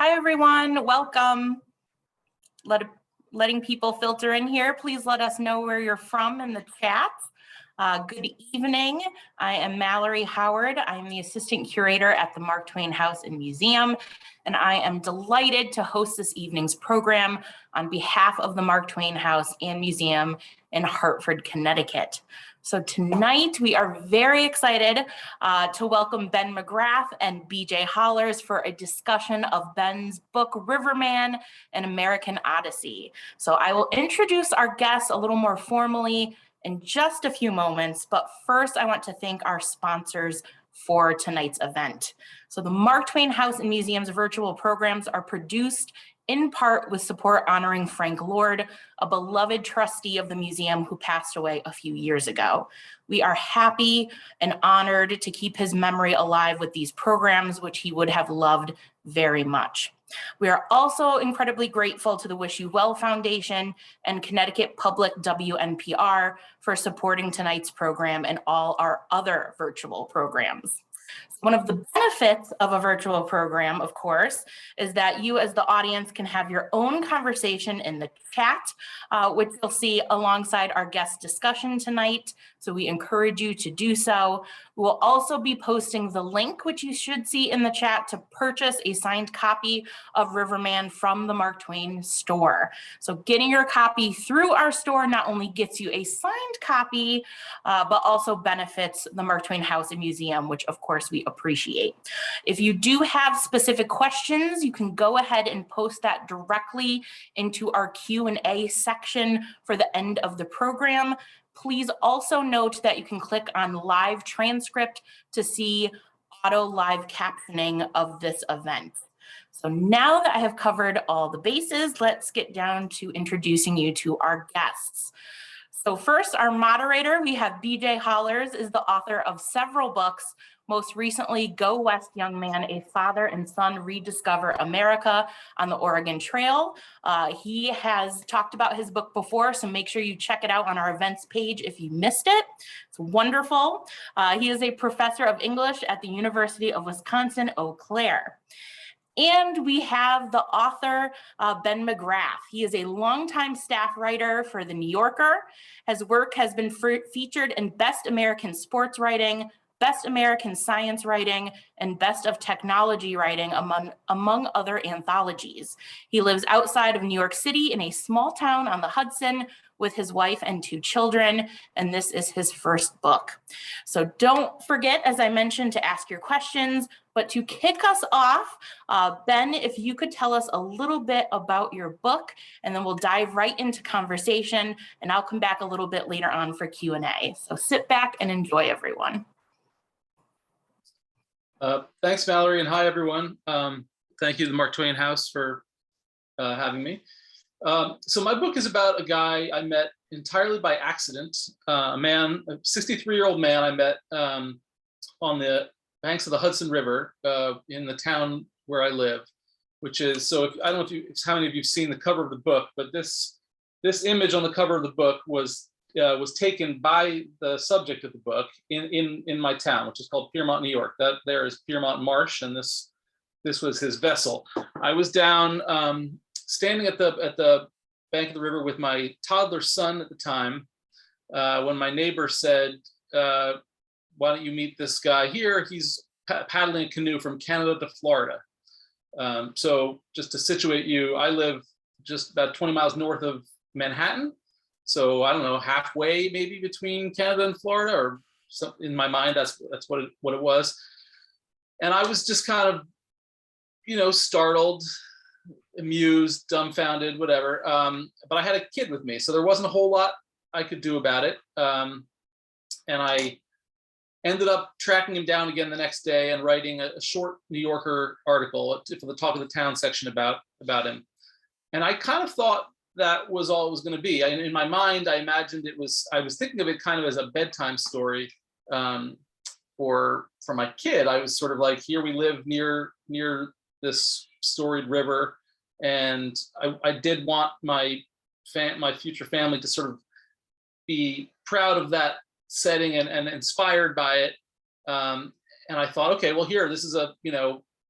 Hi, everyone. Welcome. Letting people filter in here. Please let us know where you're from in the chat. Good evening. I am Mallory Howard. I'm the assistant curator at the Mark Twain House and Museum, and I am delighted to host this evening's program on behalf of the Mark Twain House and Museum in Hartford, Connecticut. So tonight we are very excited to welcome Ben McGrath and BJ Hollars for a discussion of Ben's book, Riverman, An American Odyssey. So I will introduce our guests a little more formally in just a few moments, but first I want to thank our sponsors for tonight's event. So the Mark Twain House and Museum's virtual programs are produced in part with support honoring Frank Lord, a beloved trustee of the museum who passed away a few years ago. We are happy and honored to keep his memory alive with these programs, which he would have loved very much. We are also incredibly grateful to the Wish You Well Foundation and Connecticut Public WNPR for supporting tonight's program and all our other virtual programs. One of the benefits of a virtual program, of course, is that you as the audience can have your own conversation in the chat, which you'll see alongside our guest discussion tonight. So we encourage you to do so. We'll also be posting the link, which you should see in the chat, to purchase a signed copy of Riverman from the Mark Twain store. So getting your copy through our store not only gets you a signed copy, but also benefits the Mark Twain House and Museum, which of course we appreciate. If you do have specific questions, you can go ahead and post that directly into our Q&A section for the end of the program. Please also note that you can click on live transcript to see auto live captioning of this event. So now that I have covered all the bases, let's get down to introducing you to our guests. So first, our moderator, we have BJ Hollars, is the author of several books, most recently Go West, Young Man, A Father and Son Rediscover America on the Oregon Trail. He has talked about his book before, so make sure you check it out on our events page if you missed it. It's wonderful. He is a professor of English at the University of Wisconsin, Eau Claire. And we have the author, Ben McGrath. He is a longtime staff writer for The New Yorker. His work has been featured in Best American Sports Writing, Best American Science Writing, and Best of Technology Writing, among other anthologies. He lives outside of New York City in a small town on the Hudson with his wife and 2 children, and this is his first book. So don't forget, as I mentioned, to ask your questions, but to kick us off, Ben, if you could tell us a little bit about your book, and then we'll dive right into conversation, and I'll come back a little bit later on for Q&A. So sit back and enjoy, everyone. Thanks, Mallory, and hi, everyone. Thank you to the Mark Twain House for having me. So my book is about a guy I met entirely by accident, a 63-year-old man I met on the banks of the Hudson River in the town where I live, which is, so I don't know how many of you have seen the cover of the book, but this image on the cover of the book was taken by the subject of the book in my town, which is called Piermont, New York. That there is Piermont Marsh, and this was his vessel. I was down standing at the bank of the river with my toddler son at the time, when my neighbor said, why don't you meet this guy here? He's paddling a canoe from Canada to Florida. So just to situate you, I live just about 20 miles north of Manhattan. So I don't know, halfway maybe between Canada and Florida, or something. In my mind, that's what it was. And I was just kind of, startled, amused, dumbfounded, whatever. But I had a kid with me, so there wasn't a whole lot I could do about it. And I ended up tracking him down again the next day and writing a short New Yorker article for the Talk of the Town section about him. And I kind of thought that was all it was going to be. In my mind, I imagined I was thinking of it kind of as a bedtime story for my kid. I was sort of like, here we live near this storied river, and I did want my future family to sort of be proud of that setting and inspired by it. And I thought, okay, well, this is a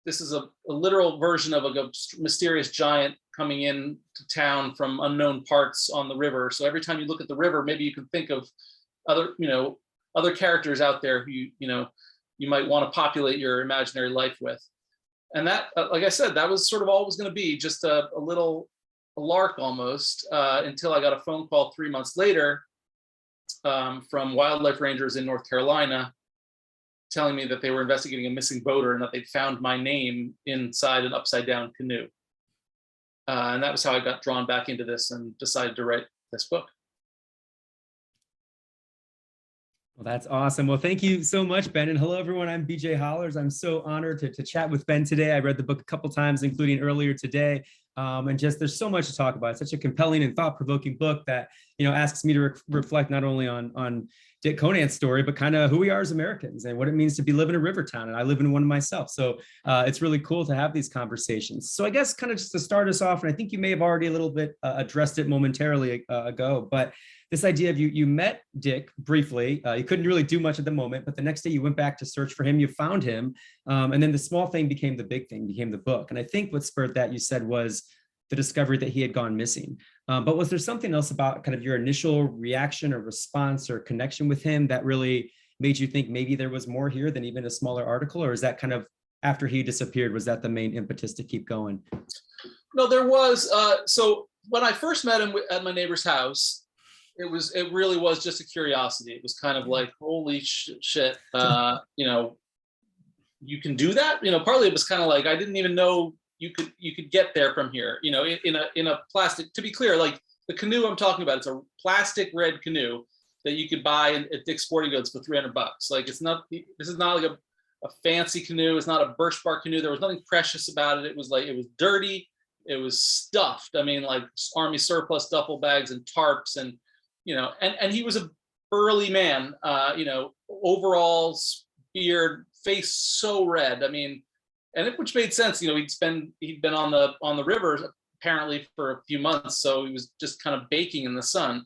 this is a literal version of a mysterious giant coming in to town from unknown parts on the river. So every time you look at the river, maybe you can think of other characters out there who you might want to populate your imaginary life with. And that, like I said, that was sort of all it was going to be, just a lark almost, until I got a phone call 3 months later from wildlife rangers in North Carolina, telling me that they were investigating a missing boater and that they'd found my name inside an upside down canoe. And that was how I got drawn back into this and decided to write this book. Well, that's awesome. Well, thank you so much, Ben. And hello, everyone. I'm BJ Hollars. I'm so honored to chat with Ben today. I read the book a couple times, including earlier today. And just there's so much to talk about. It's such a compelling and thought-provoking book that asks me to reflect not only on Dick Conant's story, but kind of who we are as Americans and what it means to be living in a river town. And I live in one myself. So it's really cool to have these conversations. So I guess kind of just to start us off, and I think you may have already a little bit addressed it momentarily ago, but this idea of you met Dick briefly, you couldn't really do much at the moment, but the next day you went back to search for him, you found him. And then the small thing became the big thing, became the book. And I think what spurred that, you said, was the discovery that he had gone missing. But was there something else about kind of your initial reaction or response or connection with him that really made you think maybe there was more here than even a smaller article? Or is that kind of after he disappeared, was that the main impetus to keep going? No, there was. So when I first met him at my neighbor's house, it really was just a curiosity. It was kind of like, holy shit, you can do that. Partly it was kind of like, I didn't even know you could get there from here. In a plastic. To be clear, like the canoe I'm talking about, it's a plastic red canoe that you could buy at Dick's Sporting Goods for $300. Like this is not like a fancy canoe. It's not a birch bark canoe. There was nothing precious about it. It was dirty. It was stuffed. I mean, like army surplus duffel bags and tarps and and he was a burly man, overalls, beard, face so red. I mean, which made sense. He'd been on the river apparently for a few months, so he was just kind of baking in the sun.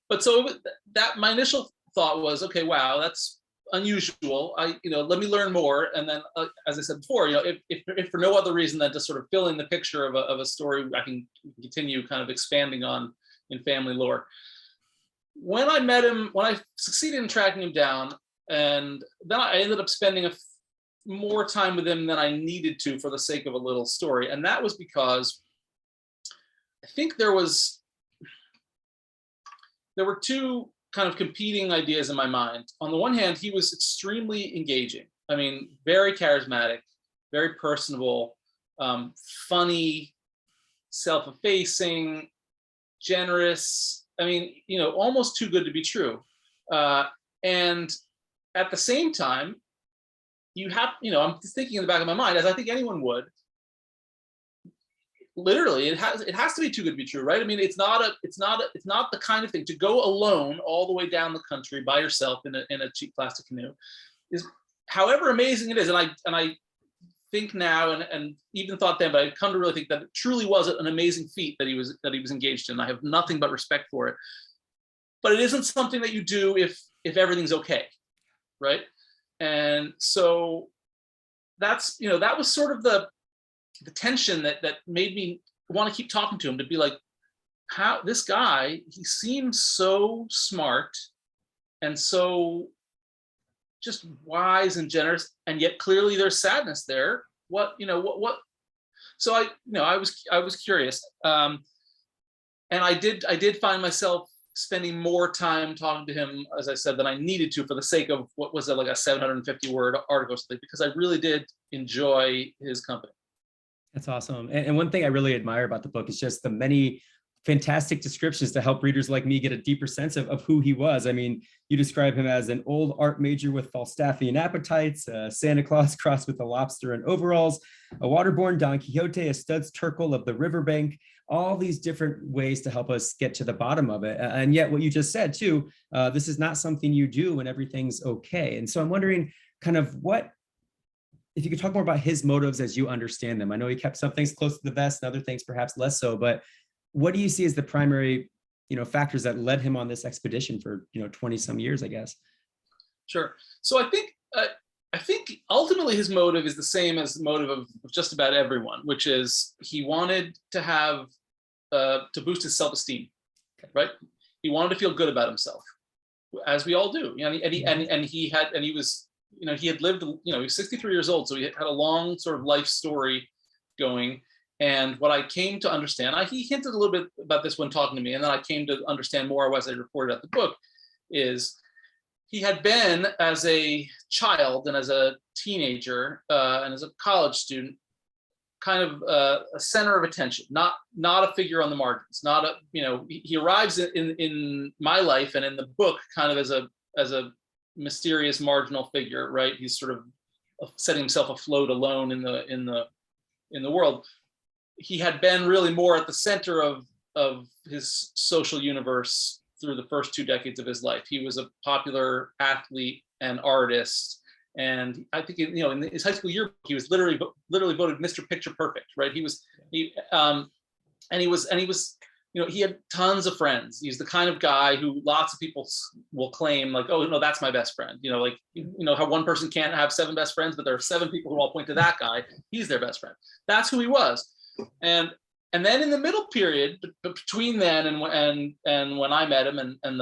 But so that my initial thought was, okay, wow, that's unusual. Let me learn more. And then, as I said before, if for no other reason than to sort of fill in the picture of a story I can continue kind of expanding on in family lore. When I met him, when I succeeded in tracking him down, and then I ended up spending more time with him than I needed to for the sake of a little story. And that was because I think there were two kind of competing ideas in my mind. On the one hand, he was extremely engaging. I mean, very charismatic, very personable, funny, self-effacing, generous. I mean, almost too good to be true. And at the same time, I'm just thinking in the back of my mind, as I think anyone would, literally, it has to be too good to be true, right? I mean, it's not the kind of thing to go alone all the way down the country by yourself in a cheap plastic canoe is, however amazing it is. And I think now, and even thought then, but I've come to really think that it truly was an amazing feat that he was engaged in. I have nothing but respect for it. But it isn't something that you do if everything's okay, right? And so that was sort of the tension that made me want to keep talking to him, to be like, how this guy, he seems so smart and so just wise and generous, and yet clearly there's sadness there. What? So I was curious, and I did find myself spending more time talking to him, as I said, than I needed to for the sake of what was like a 750-word article or something, because I really did enjoy his company. That's awesome. And one thing I really admire about the book is just the many fantastic descriptions to help readers like me get a deeper sense of who he was. I mean, you describe him as an old art major with Falstaffian appetites, Santa Claus crossed with a lobster and overalls, a waterborne Don Quixote, a Studs Terkel of the riverbank, all these different ways to help us get to the bottom of it. And yet what you just said too, this is not something you do when everything's okay. And so I'm wondering kind of if you could talk more about his motives as you understand them. I know he kept some things close to the vest and other things perhaps less so, but what do you see as the primary, factors that led him on this expedition for, 20 some years, I guess? Sure. So I think I think ultimately his motive is the same as the motive of just about everyone, which is he wanted to have to boost his self-esteem, right? He wanted to feel good about himself, as we all do. You know, he was, you know, he had lived, you know, he was 63 years old, so he had a long sort of life story going. And what I came to understand, he hinted a little bit about this when talking to me, and then I came to understand more as I reported out the book, is he had been, as a child and as a teenager and as a college student, kind of a center of attention, not a figure on the margins, not a, you know, he arrives in my life and in the book kind of as a mysterious marginal figure, right? He's sort of setting himself afloat alone in the world. He had been really more at the center of his social universe through the first 2 decades of his life. He was a popular athlete and artist. And I think, you know, in his high school yearbook, he was literally voted Mr. Picture Perfect, right? He was, you know, he had tons of friends. He's the kind of guy who lots of people will claim, like, oh no, that's my best friend. You know, like, you know how one person can't have 7 best friends, but there are 7 people who all point to that guy. He's their best friend. That's who he was. And then in the middle period between then and when I met him and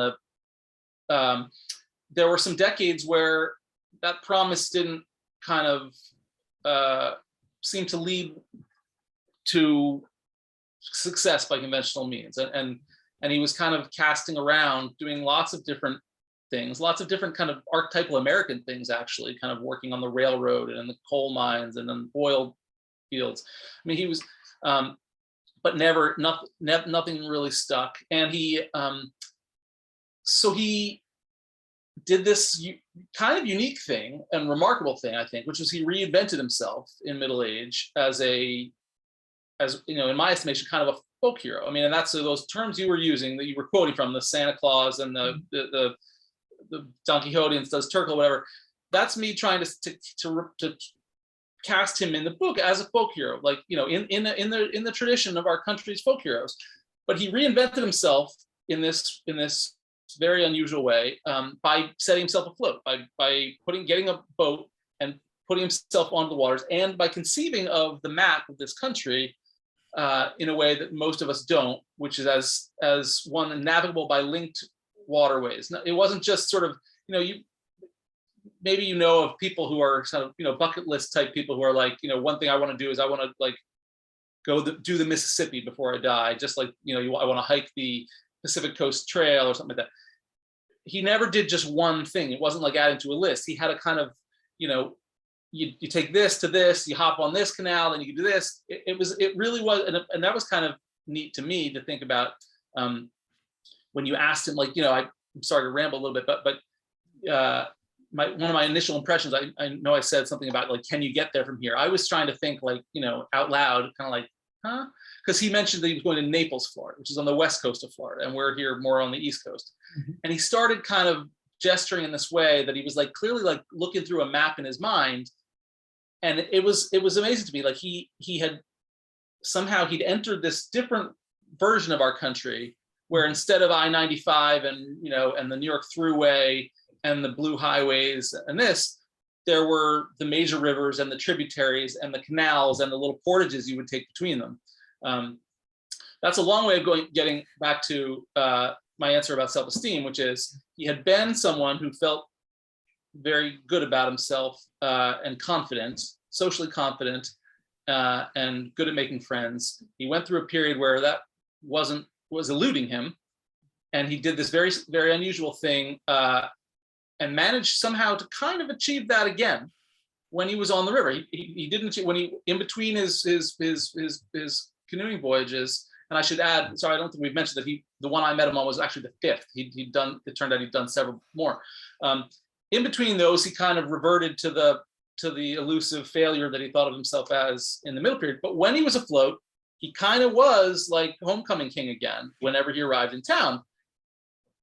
there were some decades where that promise didn't kind of seem to lead to success by conventional means. And he was kind of casting around, doing lots of different things, lots of different kind of archetypal American things, actually, kind of working on the railroad and in the coal mines and in oil fields. I mean, he was, but nothing really stuck. And so he did this kind of unique thing and remarkable thing, I think, which was he reinvented himself in middle age as you know, in my estimation, kind of a folk hero. I mean, and that's those terms you were using, that you were quoting from, the Santa Claus and the Don Quixote and does Turkle, whatever. That's me trying to cast him in the book as a folk hero, like, you know, in the tradition of our country's folk heroes. But he reinvented himself in this very unusual way, by setting himself afloat, by getting a boat and putting himself onto the waters, and by conceiving of the map of this country in a way that most of us don't, which is as one navigable by linked waterways. It wasn't just sort of, you know, maybe you know of people who are sort of, you know, bucket list type people who are like, you know, one thing I want to do is I want to like do the Mississippi before I die, just like, you know, I want to hike the Pacific Coast Trail or something like that. He never did just one thing. It wasn't like adding to a list. He had a kind of, you know, you take this to this, you hop on this canal, and you can do this. It really was, and that was kind of neat to me to think about when you asked him, like, you know, I'm sorry to ramble a little bit, but one of my initial impressions, I know I said something about like, can you get there from here? I was trying to think like, you know, out loud, kind of like, huh? Because he mentioned that he was going to Naples, Florida, which is on the west coast of Florida, and we're here more on the east coast. Mm-hmm. And he started kind of gesturing in this way that he was like clearly like looking through a map in his mind. And it was amazing to me. Like he'd entered this different version of our country, where instead of I-95 and, you know, and the New York Thruway and the blue highways and this, there were the major rivers and the tributaries and the canals and the little portages you would take between them. That's a long way of getting back to my answer about self-esteem, which is he had been someone who felt very good about himself and confident, socially confident, and good at making friends. He went through a period where that was eluding him, and he did this very, very unusual thing and managed somehow to kind of achieve that again when he was on the river. He didn't, when he, in between his canoeing voyages, and I should add, sorry, I don't think we've mentioned that the one I met him on was actually the 5th. It turned out he'd done several more. In between those, he kind of reverted to the elusive failure that he thought of himself as in the middle period. But when he was afloat, he kind of was like homecoming king again whenever he arrived in town.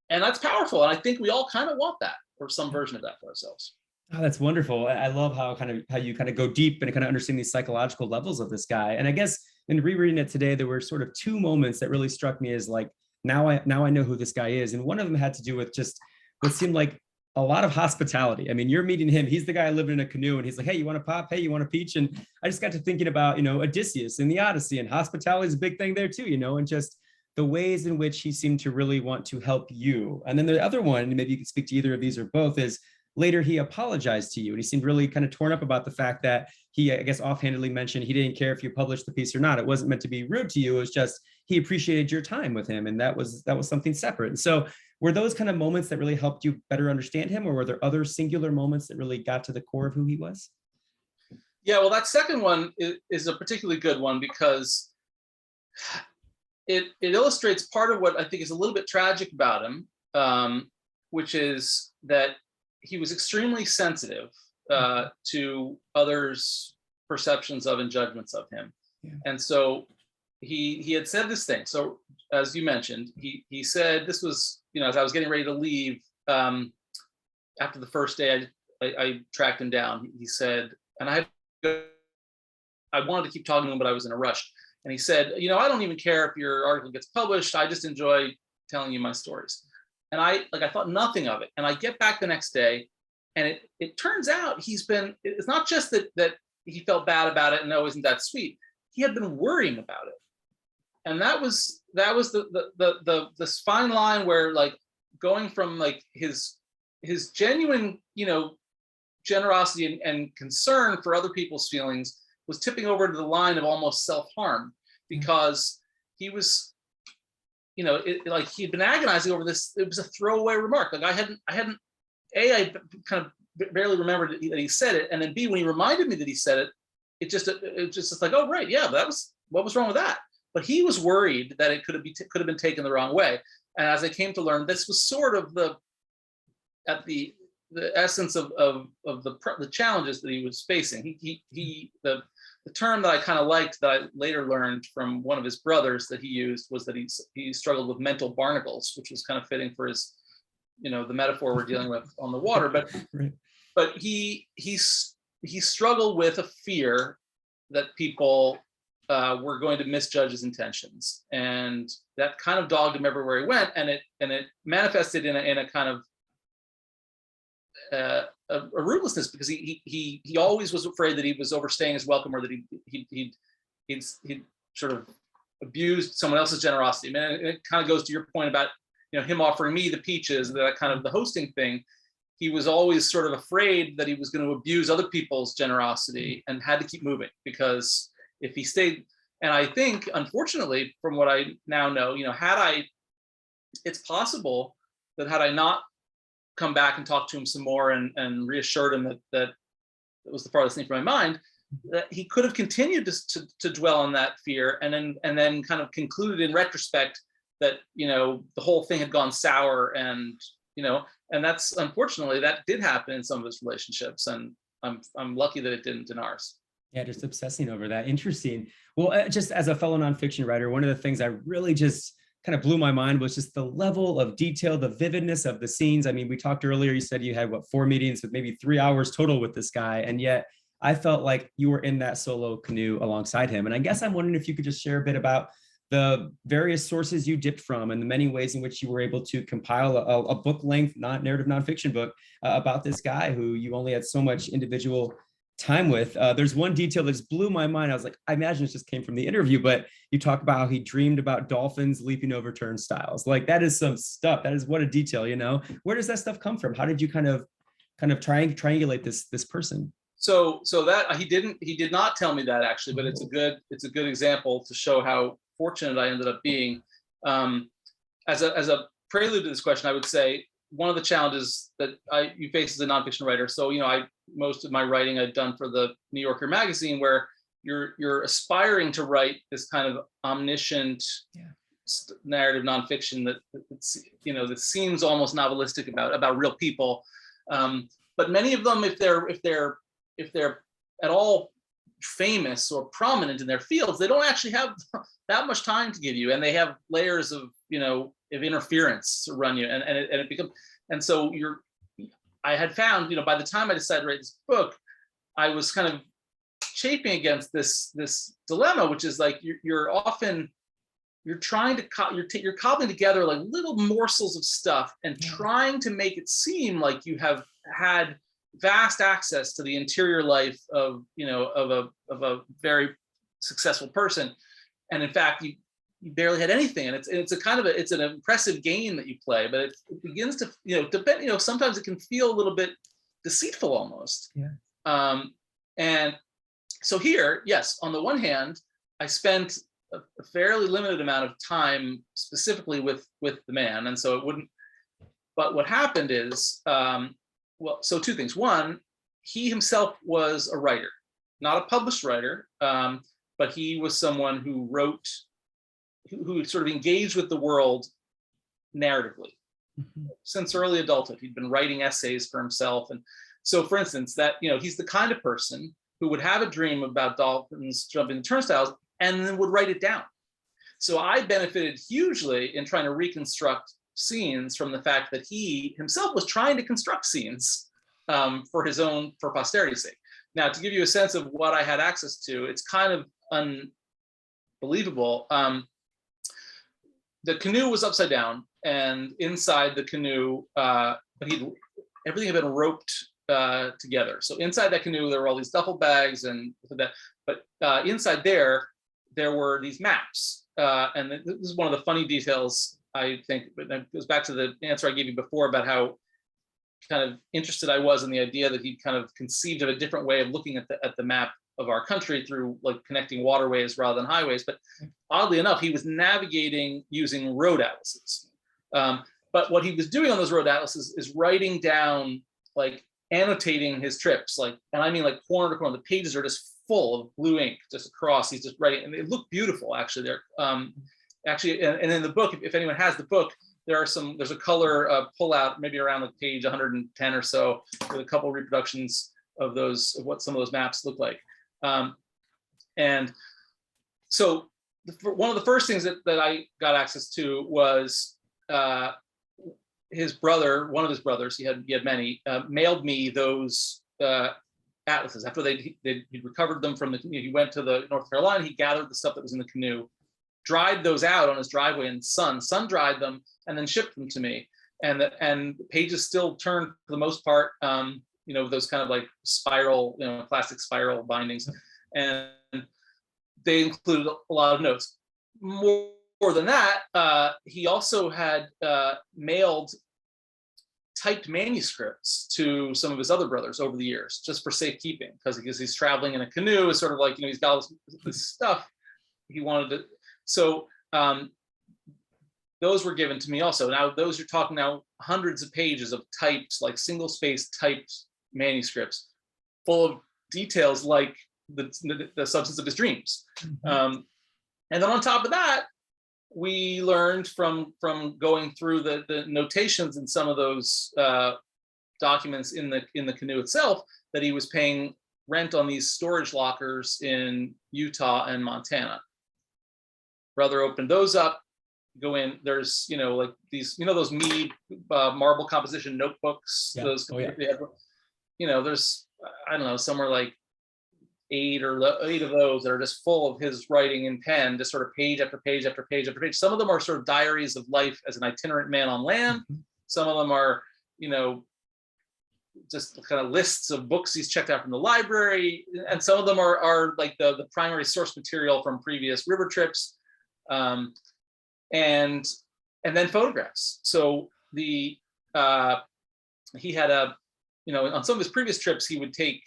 And that's powerful. And I think we all kind of want that, or some version of that for ourselves. Oh, that's wonderful. I love how you kind of go deep and kind of understand these psychological levels of this guy. And I guess in rereading it today, there were sort of 2 moments that really struck me as like, now I know who this guy is. And one of them had to do with just what seemed like a lot of hospitality. I mean, you're meeting him. He's the guy living in a canoe, and he's like, hey, you want to pop? Hey, you want a peach? And I just got to thinking about, Odysseus and the Odyssey, and hospitality is a big thing there too, and just the ways in which he seemed to really want to help you. And then the other one, and maybe you could speak to either of these or both, is later he apologized to you, and he seemed really kind of torn up about the fact that he, I guess, offhandedly mentioned he didn't care if you published the piece or not. It wasn't meant to be rude to you. It was just he appreciated your time with him, and that was something separate. And so, were those kind of moments that really helped you better understand him, or were there other singular moments that really got to the core of who he was? Yeah, well, that second one is a particularly good one because it illustrates part of what I think is a little bit tragic about him, which is that he was extremely sensitive to others' perceptions of and judgments of him. Yeah. And so he had said this thing. So as you mentioned, he said, this was, as I was getting ready to leave, after the first day, I tracked him down. He said, and I wanted to keep talking to him, but I was in a rush. And he said, I don't even care if your article gets published. I just enjoy telling you my stories. And I thought nothing of it. And I get back the next day, and it turns out it's not just that he felt bad about it and, oh, isn't that sweet? He had been worrying about it. And that was this fine line where, like, going from like his genuine, generosity and concern for other people's feelings was tipping over to the line of almost self-harm, because he was, like he'd been agonizing over this. It was a throwaway remark. Like I kind of barely remembered that he said it, and then B, when he reminded me that he said it, it just like, oh right, yeah, what was wrong with that? But he was worried that it could have been taken the wrong way. And as I came to learn, this was sort of the essence of the challenges that he was facing. The term that I kind of liked that I later learned from one of his brothers that he used was that he struggled with mental barnacles, which was kind of fitting for his, the metaphor we're dealing with on the water. But right. But he struggled with a fear that people were going to misjudge his intentions, and that kind of dogged him everywhere he went, and it manifested in a kind of a rootlessness, because he always was afraid that he was overstaying his welcome, or that he'd sort of abused someone else's generosity. I mean, it kind of goes to your point about him offering me the peaches, that kind of the hosting thing. He was always sort of afraid that he was going to abuse other people's generosity, and had to keep moving, because if he stayed, and I think, unfortunately, from what I now know, it's possible that had I not come back and talked to him some more and reassured him that it was the farthest thing from my mind, that he could have continued to dwell on that fear, and then kind of concluded in retrospect that the whole thing had gone sour, and that's, unfortunately, that did happen in some of his relationships, and I'm lucky that it didn't in ours. Yeah, just obsessing over that. Interesting. Well, just as a fellow nonfiction writer, one of the things I really just kind of blew my mind was just the level of detail, the vividness of the scenes. I mean, we talked earlier, you said you had 4 meetings with maybe 3 hours total with this guy. And yet I felt like you were in that solo canoe alongside him. And I guess I'm wondering if you could just share a bit about the various sources you dipped from, and the many ways in which you were able to compile a book-length, narrative nonfiction book about this guy who you only had so much individual time with. There's one detail that just blew my mind. I was like, I imagine it just came from the interview, but you talk about how he dreamed about dolphins leaping over turnstiles. Like, that is some stuff. That is, what a detail, Where does that stuff come from? How did you kind of triangulate this person? So that he did not tell me that, actually, but it's a good example to show how fortunate I ended up being. As a prelude to this question, I would say one of the challenges that you face as a nonfiction writer. So, most of my writing I'd done for the New Yorker magazine, where you're aspiring to write this kind of omniscient narrative nonfiction that seems almost novelistic about real people. But many of them, if they're at all famous or prominent in their fields, they don't actually have that much time to give you, and they have layers of interference to run you, and it becomes, and so I had found, by the time I decided to write this book, I was kind of chafing against this dilemma, which is like you're often you're trying to you're cobbling together like little morsels of stuff and trying to make it seem like you have had vast access to the interior life of of a very successful person, and in fact you barely had anything. And it's a kind of it's an impressive game that you play, but it begins to depend. Sometimes it can feel a little bit deceitful almost. And so here, yes, on the one hand, I spent a fairly limited amount of time specifically with the man, and so it wouldn't. But what happened is, so two things. One, he himself was a writer, not a published writer, but he was someone who wrote, who sort of engaged with the world narratively since early adulthood. He'd been writing essays for himself, and so, for instance, that he's the kind of person who would have a dream about dolphins jumping the turnstiles and then would write it down. So I benefited hugely in trying to reconstruct scenes from the fact that he himself was trying to construct scenes for posterity's sake. Now, to give you a sense of what I had access to, it's kind of unbelievable. The canoe was upside down, and inside the canoe, everything had been roped together. So inside that canoe, there were all these duffel bags and that, but inside there were these maps. And this is one of the funny details, I think, but it goes back to the answer I gave you before about how kind of interested I was in the idea that he kind of conceived of a different way of looking at the map of our country through like connecting waterways rather than highways. But oddly enough, he was navigating using road atlases. But what he was doing on those road atlases is writing down, like annotating his trips, like, and I mean like corner to corner. The pages are just full of blue ink just across. He's just writing, and it looked beautiful actually. There, and in the book, if anyone has the book, there's a color pullout, maybe around like page 110 or so, with a couple of reproductions of what some of those maps look like. And so one of the first things that I got access to was his brother, one of his brothers, he had many, mailed me those atlases after he recovered them from he went to the North Carolina, he gathered the stuff that was in the canoe, dried those out on his driveway in the sun dried them, and then shipped them to me. And the pages still turned for the most part, those kind of like spiral, plastic spiral bindings. And they included a lot of notes. More than that, he also had mailed typed manuscripts to some of his other brothers over the years, just for safekeeping, because he's traveling in a canoe. It's sort of like, he's got all this stuff he wanted to. So those were given to me also. Now, those you're talking now hundreds of pages of types, like single space typed manuscripts, full of details like the substance of his dreams. And then on top of that, we learned from going through the notations in some of those documents in the canoe itself that he was paying rent on these storage lockers in Utah and Montana. Brother opened those up, go in, there's, like these, those Mead marble composition notebooks. Yeah. Those, there's, I don't know, somewhere like eight of those that are just full of his writing in pen, just sort of page after page after page after page. Some of them are sort of diaries of life as an itinerant man on land. Some of them are, just kind of lists of books he's checked out from the library. And some of them are like the primary source material from previous river trips. And then photographs. So he had on some of his previous trips, he would take,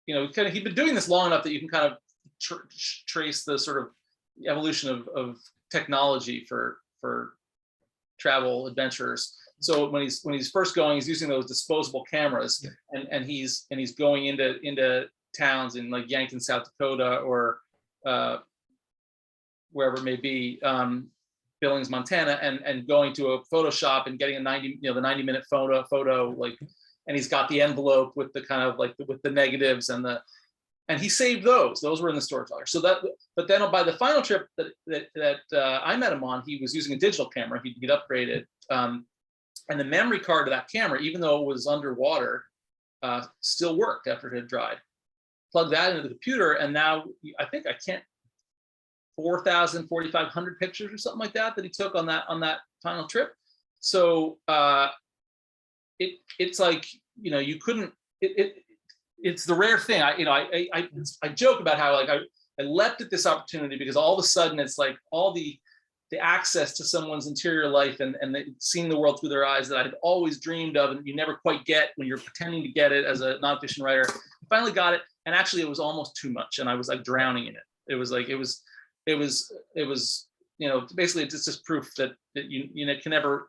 he'd been doing this long enough that you can kind of trace the sort of evolution of technology for travel adventurers. So when he's first going, he's using those disposable cameras, and he's going into towns in like Yankton, South Dakota, or wherever it may be, Billings, Montana, and going to a photo shop and getting the 90-minute photo, like, and he's got the envelope with the kind of like with the negatives and he saved those were in the storage locker. So but then by the final trip that I met him on, he was using a digital camera. He'd upgraded, and the memory card of that camera, even though it was underwater, still worked after it had dried. Plug that into the computer, and now I think I can't 4,500 pictures or something like that he took on that final trip. So it's like, you know, you couldn't, it's the rare thing. I joke about how like I leapt at this opportunity because all of a sudden it's like all the access to someone's interior life and seeing the world through their eyes that I had always dreamed of and you never quite get when you're pretending to get it as a nonfiction writer. I finally got it, and actually it was almost too much, and I was like drowning in it. It was you know, basically it's just proof that you can never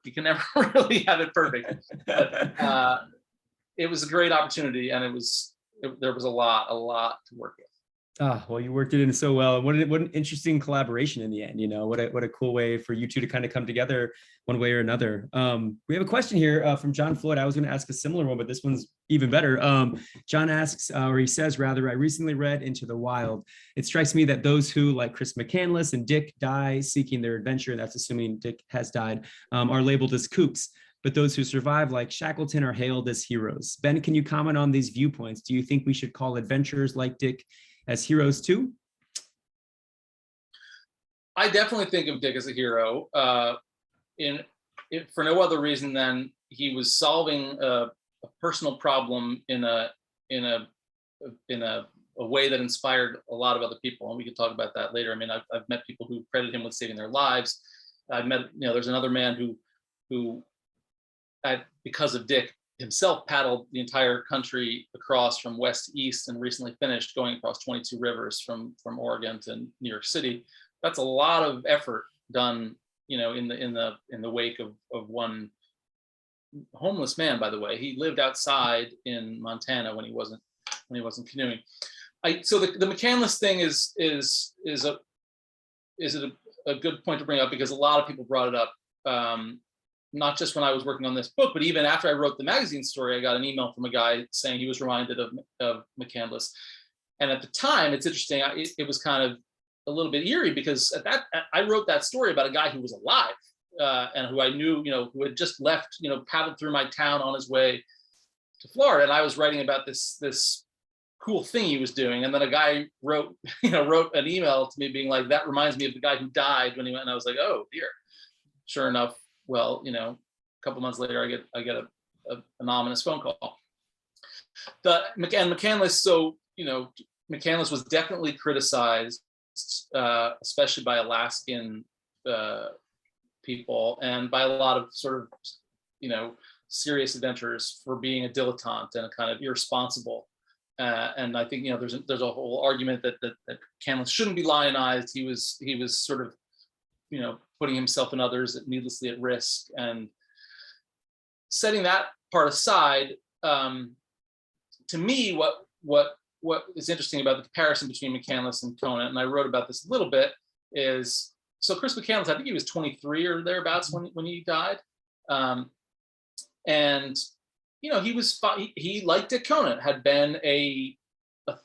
really have it perfect. But it was a great opportunity, and there was a lot to work with. Ah, well, you worked it in so well. What an interesting collaboration in the end. You know, what a cool way for you two to kind of come together one way or another. We have a question here from John Floyd. I was going to ask a similar one, but this one's even better. John asks, or he says rather, I recently read Into the Wild. It strikes me that those who, like Chris McCandless and Dick, die seeking their adventure, and that's assuming Dick has died, are labeled as kooks. But those who survive, like Shackleton, are hailed as heroes. Ben, can you comment on these viewpoints? Do you think we should call adventurers like Dick as heroes too? I definitely think of Dick as a hero, for no other reason than he was solving a personal problem in a way that inspired a lot of other people, and we can talk about that later. I mean, I've met people who credit him with saving their lives. I've met, you know, there's another man who because of Dick himself paddled the entire country across from west to east and recently finished going across 22 rivers from Oregon to New York City. That's a lot of effort done, you know, in the wake of one homeless man, by the way. He lived outside in Montana when he wasn't canoeing. So the McCandless thing is a good point to bring up because a lot of people brought it up. Not just when I was working on this book, but even after I wrote the magazine story, I got an email from a guy saying he was reminded of McCandless. And at the time, it's interesting, it was kind of a little bit eerie because I wrote that story about a guy who was alive and who I knew, you know, who had just left, you know, paddled through my town on his way to Florida. And I was writing about this cool thing he was doing. And then a guy wrote an email to me being like, that reminds me of the guy who died when he went. And I was like, oh dear. Sure enough, well, you know, a couple months later, I get an ominous phone call. McCandless, so, you know, McCandless was definitely criticized, especially by Alaskan people and by a lot of sort of, you know, serious adventurers for being a dilettante and a kind of irresponsible. And I think, you know, there's a whole argument that McCandless shouldn't be lionized. He was sort of, you know, putting himself and others needlessly at risk. And setting that part aside, to me, what is interesting about the comparison between McCandless and Conant, and I wrote about this a little bit, is so Chris McCandless, I think he was 23 or thereabouts when he died, and you know, he like Dick Conant had been a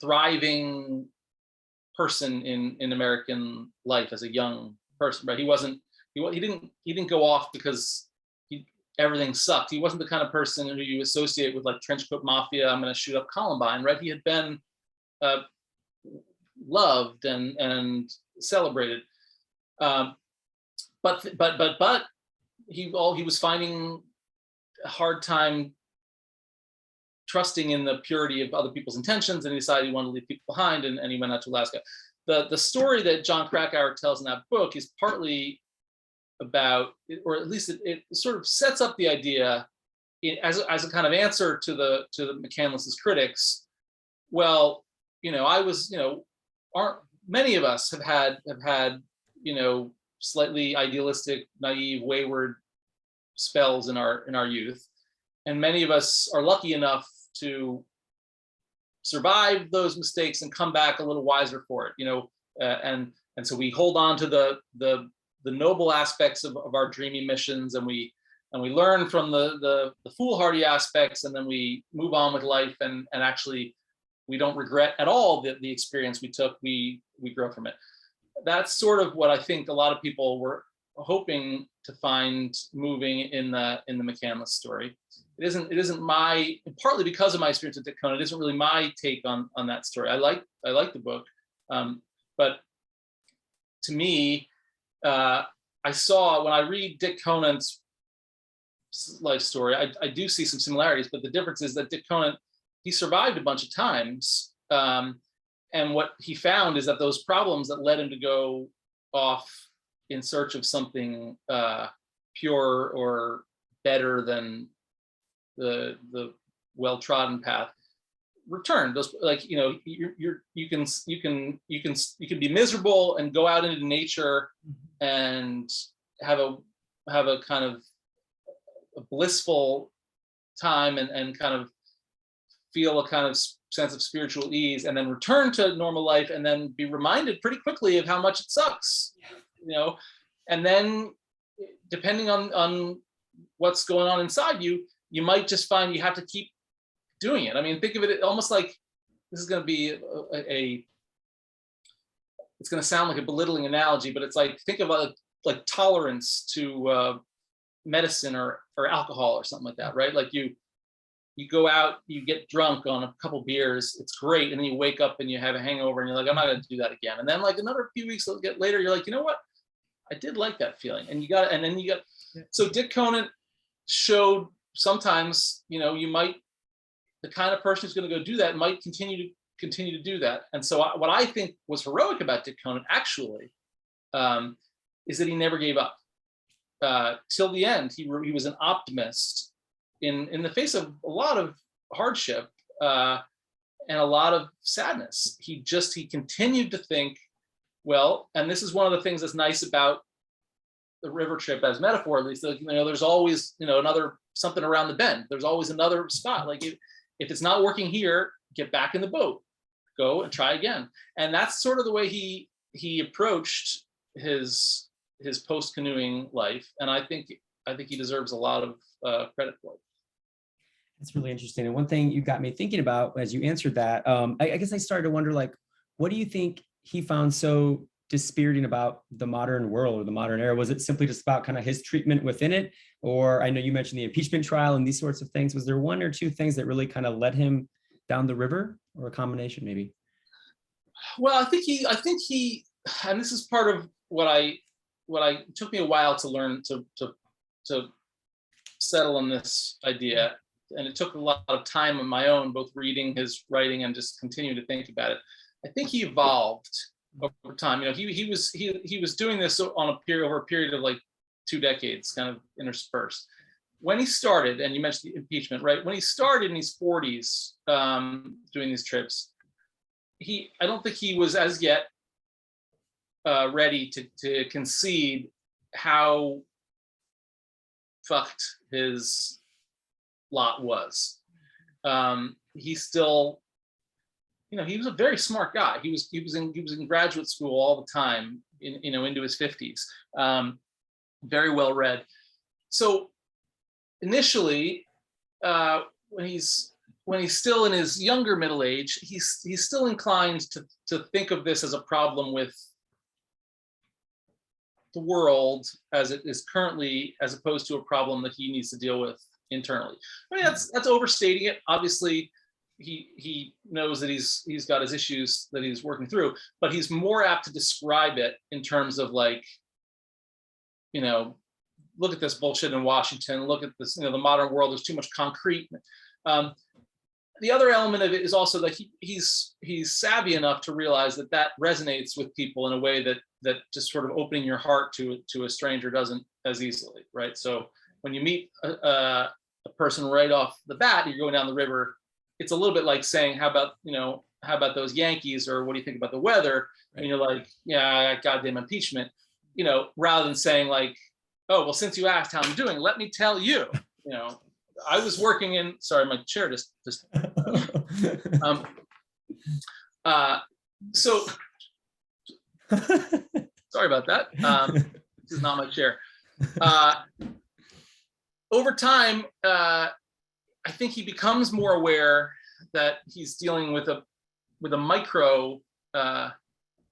thriving person in American life as a young person, right? He didn't go off because everything sucked. He wasn't the kind of person who you associate with like trenchcoat mafia. I'm going to shoot up Columbine, right? He had been loved and celebrated, but he was finding a hard time trusting in the purity of other people's intentions, and he decided he wanted to leave people behind, and he went out to Alaska. The story that John Krakauer tells in that book is partly about, or at least it sort of sets up the idea as a kind of answer to the McCandless's critics. Well, you know, aren't many of us have had you know, slightly idealistic, naive, wayward spells in our youth, and many of us are lucky enough to survive those mistakes and come back a little wiser for it, you know, and so we hold on to the noble aspects of our dreamy missions, and we learn from the foolhardy aspects, and then we move on with life, and actually we don't regret at all the experience we took. We grow from it. That's sort of what I think a lot of people were hoping to find moving in the McCandless story. It isn't my, partly because of my experience with Dick Conant, it isn't really my take on that story. I like the book, but to me, I saw when I read Dick Conant's life story, I do see some similarities, but the difference is that Dick Conant, he survived a bunch of times. And what he found is that those problems that led him to go off in search of something pure or better than the well-trodden path returned. Those, like, you know, you can be miserable and go out into nature and have a kind of a blissful time and kind of feel a kind of sense of spiritual ease, and then return to normal life and then be reminded pretty quickly of how much it sucks, you know. And then depending on what's going on inside you, you might just find you have to keep doing it. I mean, think of it almost like, this is going to be it's going to sound like a belittling analogy, but it's like, think of like tolerance to medicine or alcohol or something like that, right? Like you go out, you get drunk on a couple beers, it's great, and then you wake up and you have a hangover and you're like, I'm not going to do that again. And then like another few weeks later, you're like, you know what? I did like that feeling. And then you got, so Dick Conant showed sometimes, you know, the kind of person who's going to go do that might continue to do that. And so what I think was heroic about Dick Conant actually is that he never gave up. Till the end, he was an optimist in the face of a lot of hardship and a lot of sadness. He continued to think, well, and this is one of the things that's nice about the river trip as metaphor, at least, you know, there's always, you know, another something around the bend. There's always another spot. Like if it's not working here, get back in the boat, go and try again. And that's sort of the way he approached his post-canoeing life. And I think he deserves a lot of credit for it. That's really interesting. And one thing you got me thinking about as you answered that, I guess I started to wonder, like, what do you think he found so dispiriting about the modern world or the modern era? Was it simply just about kind of his treatment within it? Or I know you mentioned the impeachment trial and these sorts of things. Was there one or two things that really kind of led him down the river, or a combination maybe? Well, I think he, and this is part of what it took me a while to learn to settle on this idea. And it took a lot of time on my own, both reading his writing and just continuing to think about it. I think he evolved over time. You know, he was doing this over a period of like 2 decades, kind of interspersed. When he started, and you mentioned the impeachment, right? When he started in his 40s doing these trips, I don't think he was as yet ready to concede how fucked his lot was. He still, you know, he was a very smart guy. He was in graduate school all the time, into his 50s. Very well read. So initially, when he's still in his younger middle age, he's still inclined to think of this as a problem with the world as it is currently, as opposed to a problem that he needs to deal with internally. I mean, that's overstating it. Obviously, he knows that he's got his issues that he's working through, but he's more apt to describe it in terms of like, you know, look at this bullshit in Washington. Look at this, you know, the modern world. There's too much concrete. The other element of it is also that he's savvy enough to realize that resonates with people in a way that just sort of opening your heart to a stranger doesn't as easily, right? So when you meet a person right off the bat, you're going down the river, it's a little bit like saying, how about those Yankees, or what do you think about the weather? Right. And you're like, yeah, goddamn impeachment, you know, rather than saying like, oh, well, since you asked how I'm doing, let me tell you, you know, I was working in, sorry, my chair just so sorry about that. This is not my chair. Over time, I think he becomes more aware that he's dealing with a micro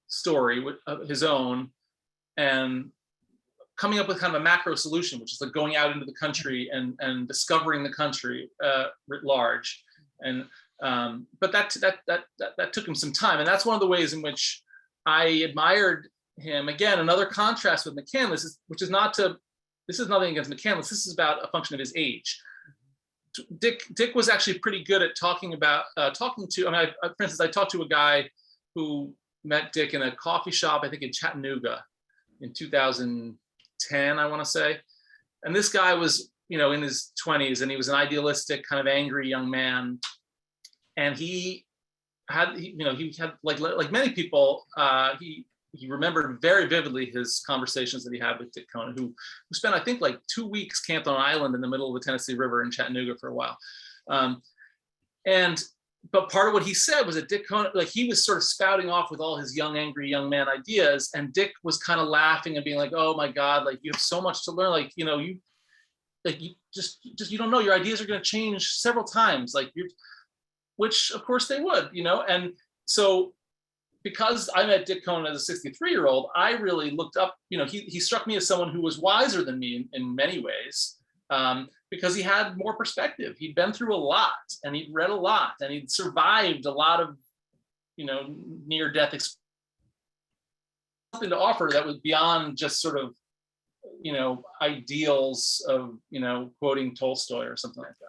story of his own, and coming up with kind of a macro solution, which is like going out into the country and discovering the country writ large. And but that took him some time, and that's one of the ways in which I admired him, again, another contrast with McCandless, which is this is nothing against McCandless, this is about a function of his age. Dick was actually pretty good at talking to, for instance, I talked to a guy who met Dick in a coffee shop, I think in Chattanooga in 2010, I want to say. And this guy was, in his 20s, and he was an idealistic, kind of angry young man. And he had like many people, he remembered very vividly his conversations that he had with Dick Conant, who spent, I think, like 2 weeks camped on an island in the middle of the Tennessee River in Chattanooga for a while. But part of what he said was that Dick Conant, like, he was sort of spouting off with all his young, angry young man ideas, and Dick was kind of laughing and being like, "Oh my God, like, you have so much to learn. Like, you just you don't know, your ideas are going to change several times. Like, which of course they would, And so, because I met Dick Conant as a 63-year-old, I really looked up, he struck me as someone who was wiser than me in many ways, because he had more perspective. He'd been through a lot, and he'd read a lot, and he'd survived a lot of, near-death experience. Something to offer that was beyond just sort of, ideals of, quoting Tolstoy or something like that.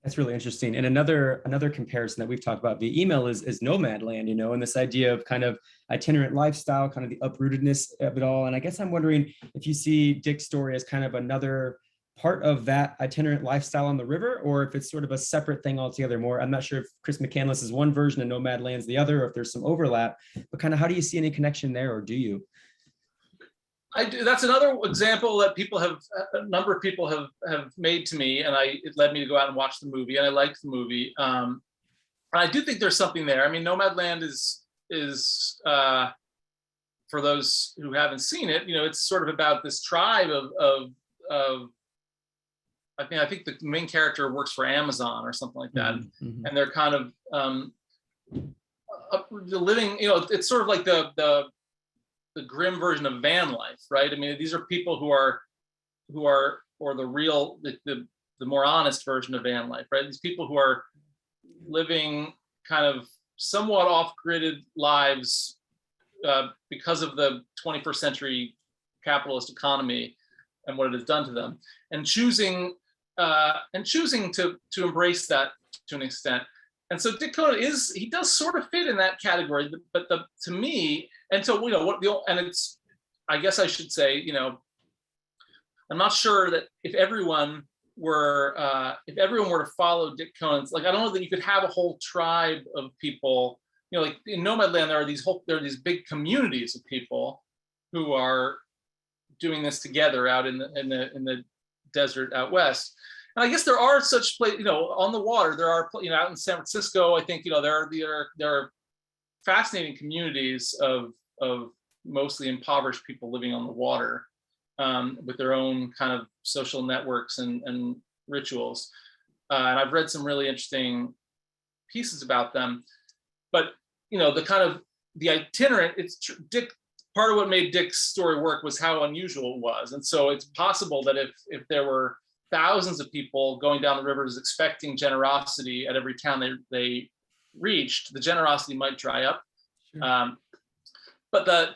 That's really interesting. And another comparison that we've talked about via email is Nomadland, and this idea of kind of itinerant lifestyle, kind of the uprootedness of it all. And I guess I'm wondering if you see Dick's story as kind of another part of that itinerant lifestyle on the river, or if it's sort of a separate thing altogether more. I'm not sure if Chris McCandless is one version and Nomadland's the other, or if there's some overlap, but kind of how do you see any connection there, or do you? I do. That's another example that a number of people have made to me, and it led me to go out and watch the movie, and I liked the movie. I do think there's something there. I mean, Nomadland is for those who haven't seen it, it's sort of about this tribe of I think the main character works for Amazon or something like that, mm-hmm. and they're kind of living. It's sort of like the grim version of van life, right? I mean, these are people who are the real, the more honest version of van life, right? These people who are living kind of somewhat off-gridded lives because of the 21st century capitalist economy and what it has done to them, and choosing to embrace that to an extent. And so Dick Conant he does sort of fit in that category, but to me, and so and it's, I guess I should say, I'm not sure that if everyone were to follow Dick Conant's, like, I don't know that you could have a whole tribe of people, like in Nomadland, there are these big communities of people who are doing this together out in the desert out west. And I guess there are such places, on the water. There are, out in San Francisco, I think, there are fascinating communities of mostly impoverished people living on the water, with their own kind of social networks and rituals. And I've read some really interesting pieces about them. But the kind of the itinerant, Dick. Part of what made Dick's story work was how unusual it was, and so it's possible that if there were thousands of people going down the rivers expecting generosity at every town they reached, the generosity might dry up. Sure. But the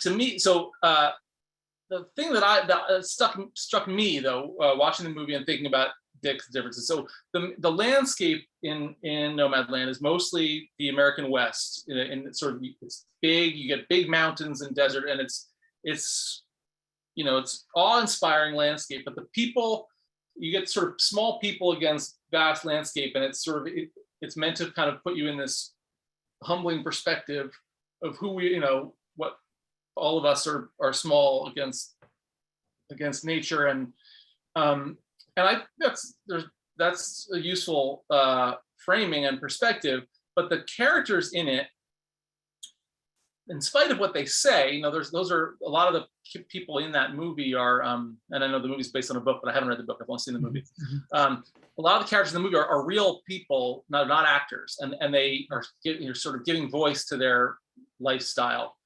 thing that struck me though, watching the movie and thinking about Dick's differences. So the landscape in Nomadland is mostly the American West, in sort of, it's big. You get big mountains and desert, and it's awe-inspiring landscape. But the people, you get sort of small people against vast landscape, and it's sort of it's meant to kind of put you in this humbling perspective of who what all of us are small against nature, and that's a useful framing and perspective. But the characters in it, in spite of what they say, those are a lot of the people in that movie are, and I know the movie's based on a book, but I haven't read the book. I've only seen the movie. A lot of the characters in the movie are real people, not actors, and they are sort of giving voice to their lifestyle.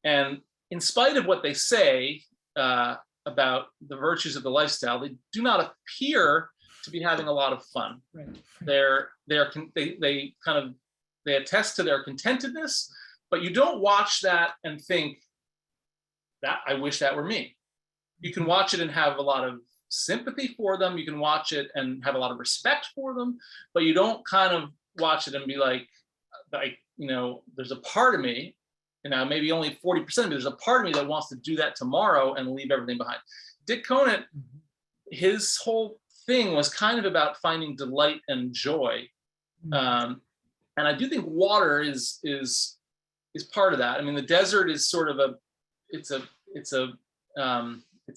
And in spite of what they say about the virtues of the lifestyle, they do not appear to be having a lot of fun. Right. They attest to their contentedness, but you don't watch that and think, that I wish that were me. You can watch it and have a lot of sympathy for them. You can watch it and have a lot of respect for them, but you don't kind of watch it and be like, there's a part of me, maybe only 40% of me, there's a part of me that wants to do that tomorrow and leave everything behind. Dick Conant, his whole thing was kind of about finding delight and joy. And I do think water is part of that. I mean, the desert is sort of it's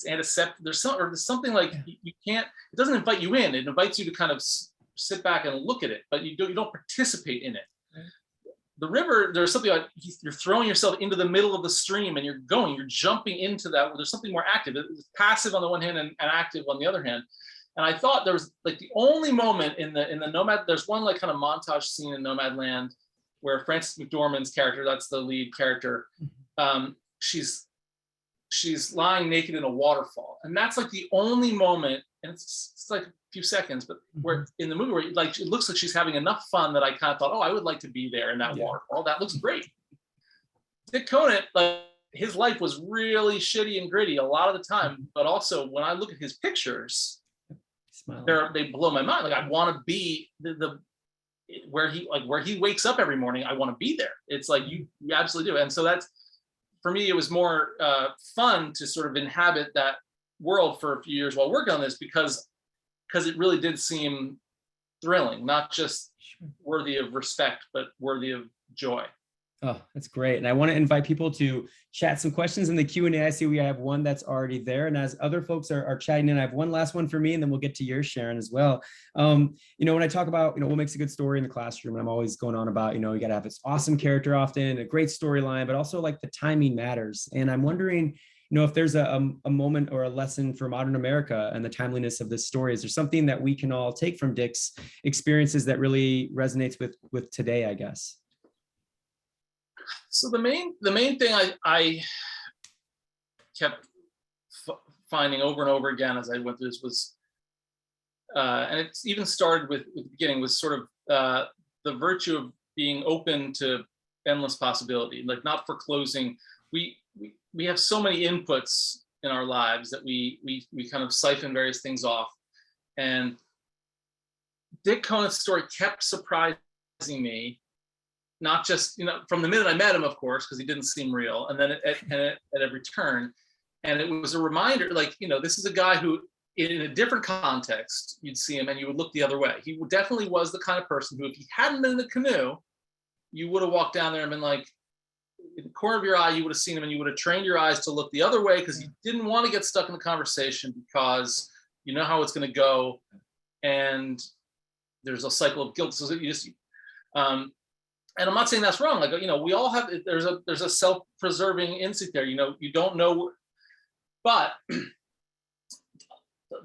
antiseptic. There's something like you can't, it doesn't invite you in. It invites you to kind of sit back and look at it, but you don't participate in it. The river, there's something like you're throwing yourself into the middle of the stream and you're jumping into that. Where there's something more active. It's passive on the one hand and active on the other hand. And I thought there was like the only moment in the Nomad, there's one like kind of montage scene in Nomadland where Frances McDormand's character, that's the lead character, she's lying naked in a waterfall. And that's like the only moment, and it's like a few seconds, but where in the movie where like it looks like she's having enough fun that I kind of thought, oh, I would like to be there in that waterfall. That looks great. Dick Conant, like his life was really shitty and gritty a lot of the time, but also when I look at his pictures, they blow my mind. Like I want to be where he wakes up every morning. I want to be there. It's like you absolutely do. And so that's, for me, it was more fun to sort of inhabit that world for a few years while working on this because it really did seem thrilling, not just worthy of respect, but worthy of joy. Oh, that's great. And I want to invite people to chat some questions in the Q&A. I see we have one that's already there. And as other folks are chatting in, I have one last one for me, and then we'll get to yours, Sharon, as well. When I talk about, what makes a good story in the classroom, I'm always going on about, you got to have this awesome character often, a great storyline, but also like the timing matters. And I'm wondering, if there's a moment or a lesson for modern America and the timeliness of this story. Is there something that we can all take from Dick's experiences that really resonates with today, I guess? So the main thing I kept finding over and over again as I went through this was, and it's even started with the beginning, was sort of the virtue of being open to endless possibility, like not foreclosing. We have so many inputs in our lives that we kind of siphon various things off, and Dick Conant's story kept surprising me. Not just, from the minute I met him, of course, because he didn't seem real, and then at every turn. And it was a reminder, like, this is a guy who, in a different context, you'd see him and you would look the other way. He definitely was the kind of person who, if he hadn't been in the canoe, you would have walked down there and been like, in the corner of your eye, you would have seen him and you would have trained your eyes to look the other way because you didn't want to get stuck in the conversation because you know how it's going to go. And there's a cycle of guilt. So you just, and I'm not saying that's wrong. Like, we all have, there's a self-preserving instinct there, you don't know. But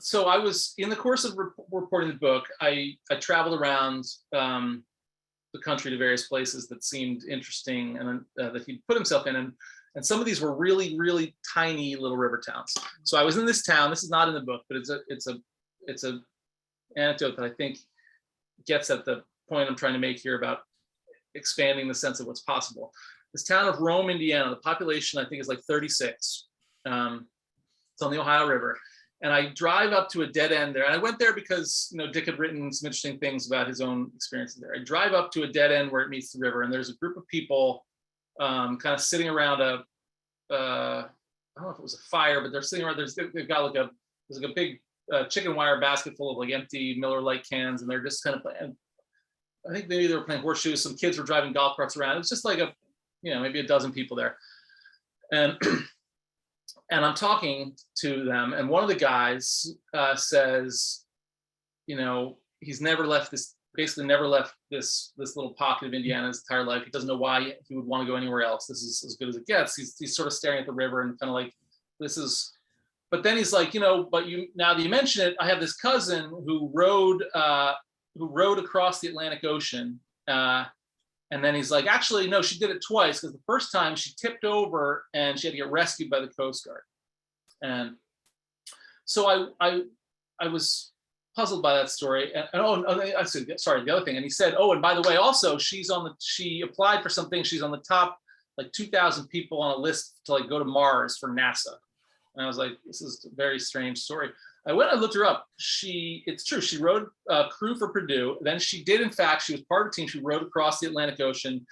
so I was, in the course of reporting the book, I traveled around the country to various places that seemed interesting and that he'd put himself in. And some of these were really, really tiny little river towns. So I was in this town, this is not in the book, but it's a anecdote that I think gets at the point I'm trying to make here about expanding the sense of what's possible. This town of Rome, Indiana, the population I think is like 36. It's on the Ohio River. And I drive up to a dead end there. And I went there because, Dick had written some interesting things about his own experiences there. I drive up to a dead end where it meets the river. And there's a group of people kind of sitting around I don't know if it was a fire, but they're sitting around, they've got there's a big chicken wire basket full of like empty Miller Lite cans. And they're just kind of playing. I think maybe they were playing horseshoes. Some kids were driving golf carts around. It was just like maybe a dozen people there. And I'm talking to them. And one of the guys says, he's never left this little pocket of Indiana his entire life. He doesn't know why he would want to go anywhere else. This is as good as it gets. He's sort of staring at the river and kind of like, this is, but then he's like, now that you mention it, I have this cousin who rowed across the Atlantic Ocean. And then he's like, actually, no, she did it twice because the first time she tipped over and she had to get rescued by the Coast Guard. And so I was puzzled by that story. And the other thing. And he said, oh, and by the way, also she applied for something. She's on the top like 2,000 people on a list to like go to Mars for NASA. And I was like, this is a very strange story. I went and looked her up. It's true, she rowed crew for Purdue. Then she did, in fact, she was part of the team. She rowed across the Atlantic Ocean,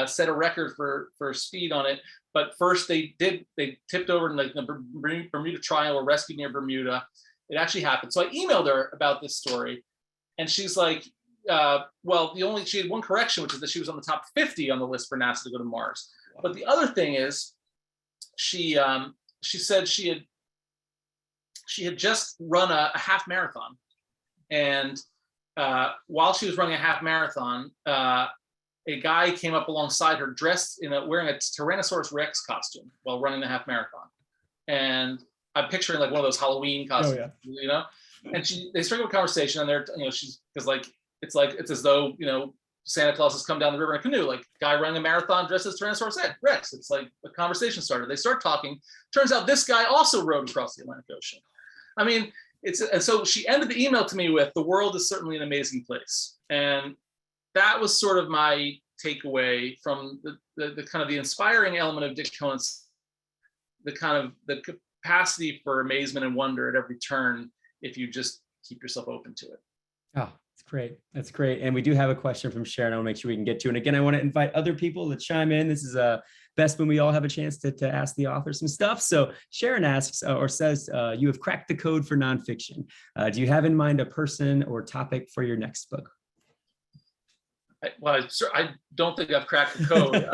set a record for speed on it. But first they tipped over in like the Bermuda Triangle, were rescued near Bermuda. It actually happened. So I emailed her about this story, and she's like, well, she had one correction, which is that she was on the top 50 on the list for NASA to go to Mars. But the other thing is, she said she had just run a half marathon, and while she was running a half marathon, a guy came up alongside her dressed wearing a Tyrannosaurus Rex costume while running the half marathon. And I'm picturing like one of those Halloween costumes, you know. And they strike up a conversation, and they're, you know, it's as though, you know, Santa Claus has come down the river in a canoe, like guy running a marathon dressed as Tyrannosaurus Rex. It's like a conversation started. They start talking. Turns out this guy also rowed across the Atlantic Ocean. I mean, and so she ended the email to me with, "The world is certainly an amazing place." And that was sort of my takeaway from the kind of the inspiring element of Dick Conant's, the kind of the capacity for amazement and wonder at every turn, if you just keep yourself open to it. Oh, that's great. That's great. And we do have a question from Sharon I want to make sure we can get to. And again, I want to invite other people to chime in. This is best when we all have a chance to ask the author some stuff. So Sharon asks or says, you have cracked the code for nonfiction. Do you have in mind a person or topic for your next book? I don't think I've cracked the code.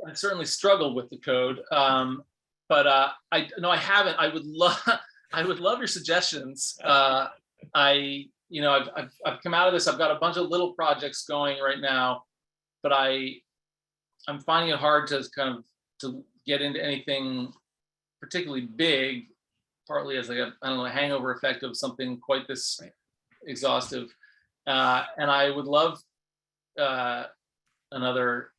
I certainly struggled with the code, but I haven't. I would love your suggestions. I've come out of this. I've got a bunch of little projects going right now, but I'm finding it hard to get into anything particularly big, partly as like a hangover effect of something quite this exhaustive. And I would love another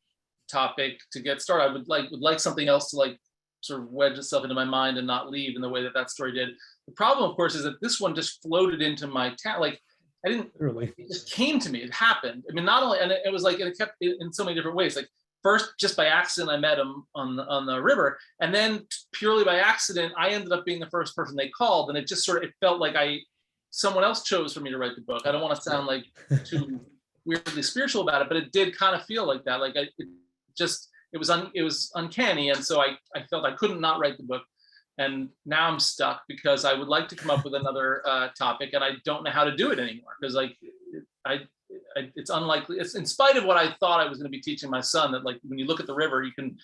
topic to get started. I would like something else to like sort of wedge itself into my mind and not leave in the way that story did. The problem, of course, is that this one just floated into my like I didn't really. It just came to me. It happened. I mean, not only, and it was like, and it kept in so many different ways. Like first, just by accident, I met him on the river, and then purely by accident, I ended up being the first person they called, and it just sort of it felt like someone else chose for me to write the book. I don't want to sound like too weirdly spiritual about it, but it did kind of feel like that. Like it was uncanny, and so I felt I couldn't not write the book. And now I'm stuck because I would like to come up with another topic, and I don't know how to do it anymore because it's unlikely. It's in spite of what I thought I was going to be teaching my son, that like when you look at the river, you can,